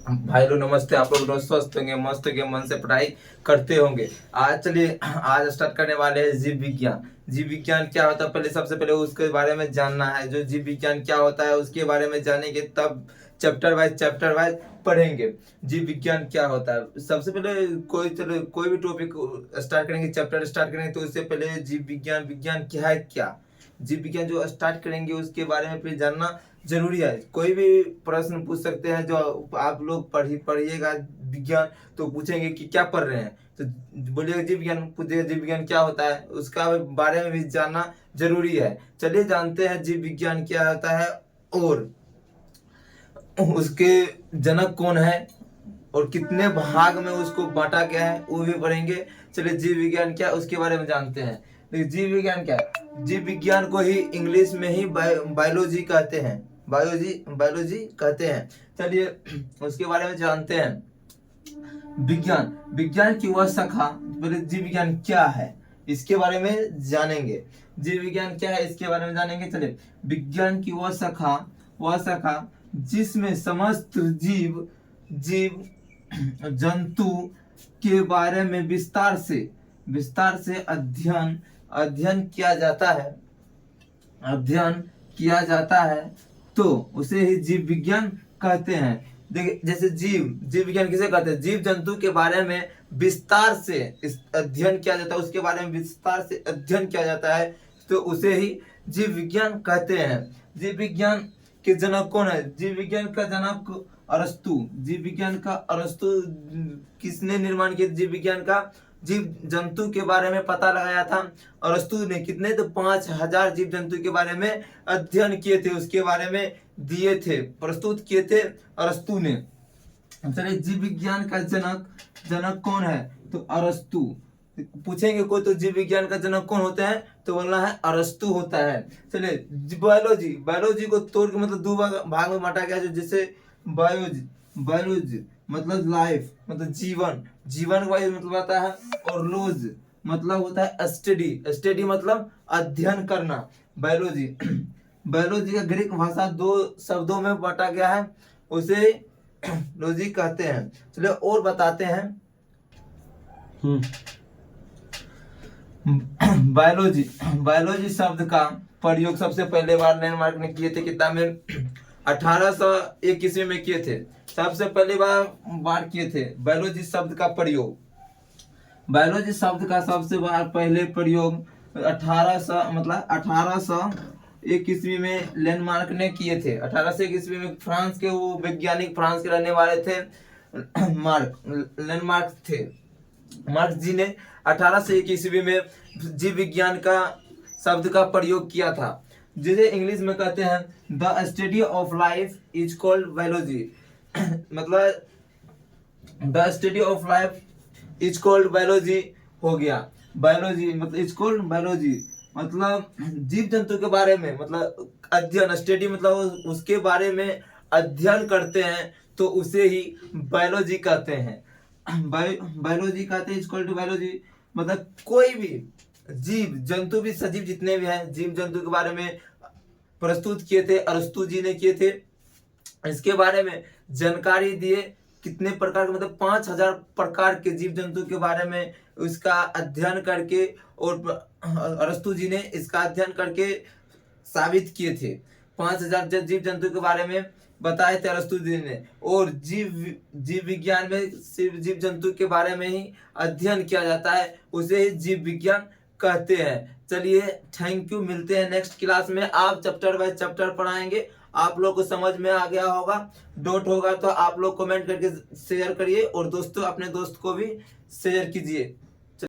भाई लोग नमस्ते। आप लोग रोज स्वस्थ होंगे, मस्त होंगे, मन से पढ़ाई करते होंगे। आज चलिए आज स्टार्ट करने वाले हैं जीव विज्ञान। जीव विज्ञान क्या होता है, पहले सबसे पहले उसके बारे में जानना है। जो जीव विज्ञान क्या होता है उसके बारे में जानेंगे, तब चैप्टर वाइज पढ़ेंगे जीव विज्ञान क्या होता है। सबसे पहले कोई भी टॉपिक स्टार्ट करेंगे, चैप्टर स्टार्ट करेंगे, तो उससे पहले जीव विज्ञान विज्ञान क्या है, क्या जीव विज्ञान जो स्टार्ट करेंगे उसके बारे में फिर जानना जरूरी है। कोई भी प्रश्न पूछ सकते हैं, जो आप लोग पढ़िएगा विज्ञान तो पूछेंगे कि क्या पढ़ रहे हैं, तो बोलिएगा जीव विज्ञान, पूछिएगा जीव विज्ञान क्या होता है, उसका बारे में भी जानना जरूरी है। चलिए जानते हैं जीव विज्ञान क्या होता है और उसके जनक कौन है और कितने भाग में उसको बांटा गया है, वो भी पढ़ेंगे। चलिए जीव विज्ञान क्या उसके बारे में जानते हैं। देखिए जीव विज्ञान क्या है, जीव विज्ञान को ही इंग्लिश में ही बायोलॉजी कहते हैं, बायोलॉजी कहते हैं। चलिए उसके बारे में जानते हैं। विज्ञान विज्ञान की वह शाखा, पहले जीव विज्ञान क्या है इसके बारे में जानेंगे। जीव विज्ञान क्या है इसके बारे में जानेंगे। चलिए विज्ञान की वह शाखा जिसमें समस्त जीव जंतु के बारे में विस्तार से अध्ययन किया जाता है तो उसे ही जीव विज्ञान कहते हैं। देखिए जैसे जीव विज्ञान किसे कहते हैं, जीव जंतु के बारे में विस्तार से अध्ययन किया जाता है, उसके बारे में विस्तार से अध्ययन किया जाता है तो उसे ही जीव विज्ञान कहते हैं। जीव विज्ञान के जनक कौन है, जीव विज्ञान का जनक अरस्तु। जीव विज्ञान का अरस्तु किसने निर्माण किया जीव विज्ञान का, जीव जंतु के बारे में पता लगाया था अरस्तु ने। कितने, तो 5000 जीव जंतु के बारे में अध्ययन किए थे, उसके बारे में दिए थे, प्रस्तुत किए थे अरस्तु ने। चलिए जीव विज्ञान का जनक कौन है, तो अरस्तु। पूछेंगे कोई तो जीव विज्ञान का जनक कौन होते हैं, तो बोलना है अरस्तु होता है। चलिए बायोलॉजी को तोड़ के मतलब दो भाग में बांटा गया, जो जैसे बायोलॉजी मतलब लाइफ, मतलब जीवन का मतलब आता है, और लॉज मतलब होता है स्टडी मतलब अध्ययन करना। बायोलॉजी का ग्रीक भाषा 2 शब्दों में बांटा गया है, उसे लॉजी कहते हैं। चलिए और बताते हैं। बायोलॉजी शब्द का प्रयोग सबसे पहले बार लैंडमार्क ने किए थे, किताब में 1801 ईस्वी में किए थे, सबसे पहली बार किए थे बायोलॉजी शब्द का प्रयोग। बायोलॉजी शब्द का सबसे बार पहले प्रयोग 1801 ईस्वी में लैंडमार्क ने किए थे। 1801 ईस्वी में फ्रांस के वो वैज्ञानिक, फ्रांस के रहने वाले थे, लैंडमार्क थे। मार्क्स जी ने 1801 ईस्वी में जीव विज्ञान का शब्द का प्रयोग किया था, जिसे इंग्लिश में कहते हैं the study of life is called biology. मतलब the study of life is called biology हो गया। बायोलॉजी मतलब इज कॉल्ड बायोलॉजी मतलब जीव जंतु के बारे में, मतलब अध्ययन, स्टडी मतलब उसके बारे में अध्ययन करते हैं तो उसे ही बायोलॉजी कहते हैं। बायोलॉजी कहते हैं इक्वल टू बायोलॉजी मतलब कोई भी जीव जंतु भी, सजीव जितने भी हैं, जीव जंतु के बारे में प्रस्तुत किए थे, अरस्तु जी ने किए थे। इसके बारे में जानकारी दिए, कितने प्रकार के, मतलब 5000 प्रकार के जीव जंतु के बारे में उसका अध्ययन करके, और अरस्तु जी ने इसका अध्ययन करके साबित किए थे। 5000 जीव जंतु के बारे में बताए थे अरस्तु जी ने। और जीव विज्ञान में सिर्फ जीव जंतु के बारे में ही अध्ययन किया जाता है, उसे ही जीव विज्ञान कहते हैं। चलिए थैंक यू, मिलते हैं नेक्स्ट क्लास में। आप चैप्टर बाय चैप्टर पढ़ाएंगे, आप लोग को समझ में आ गया होगा। डाउट होगा तो आप लोग कमेंट करके शेयर करिए, और दोस्तों अपने दोस्त को भी शेयर कीजिए।